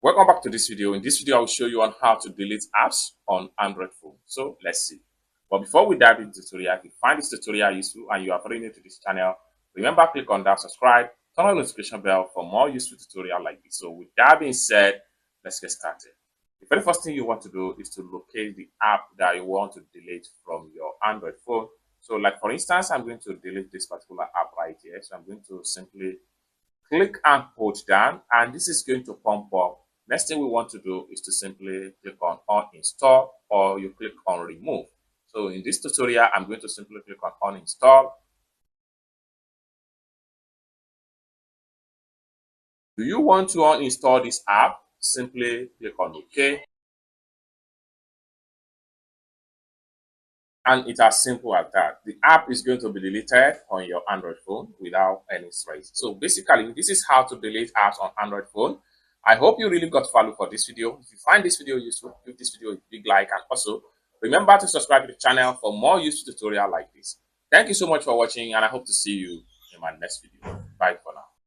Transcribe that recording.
Welcome back to this video. In this video, I will show you on how to delete apps on Android phone. So let's see. But before we dive into the tutorial, if you find this tutorial useful and you are very new to this channel, remember click on that subscribe, turn on the notification bell for more useful tutorial like this. So with that being said, let's get started. The very first thing you want to do is to locate the app that you want to delete from your Android phone. So like for instance, I'm going to delete this particular app right here. So I'm going to simply click and hold down, and this is going to pump up. Next thing we want to do is to simply click on uninstall, or you click on remove. So in this tutorial, I'm going to simply click on uninstall. Do you want to uninstall this app? Simply click on OK. And it's as simple as that. The app is going to be deleted on your Android phone without any stress. So basically, this is how to delete apps on Android phone. I hope you really got value for this video. If you find this video useful, give this video a big like, and also remember to subscribe to the channel for more useful tutorial like this. Thank you so much for watching, and I hope to see you in my next video. Bye for now.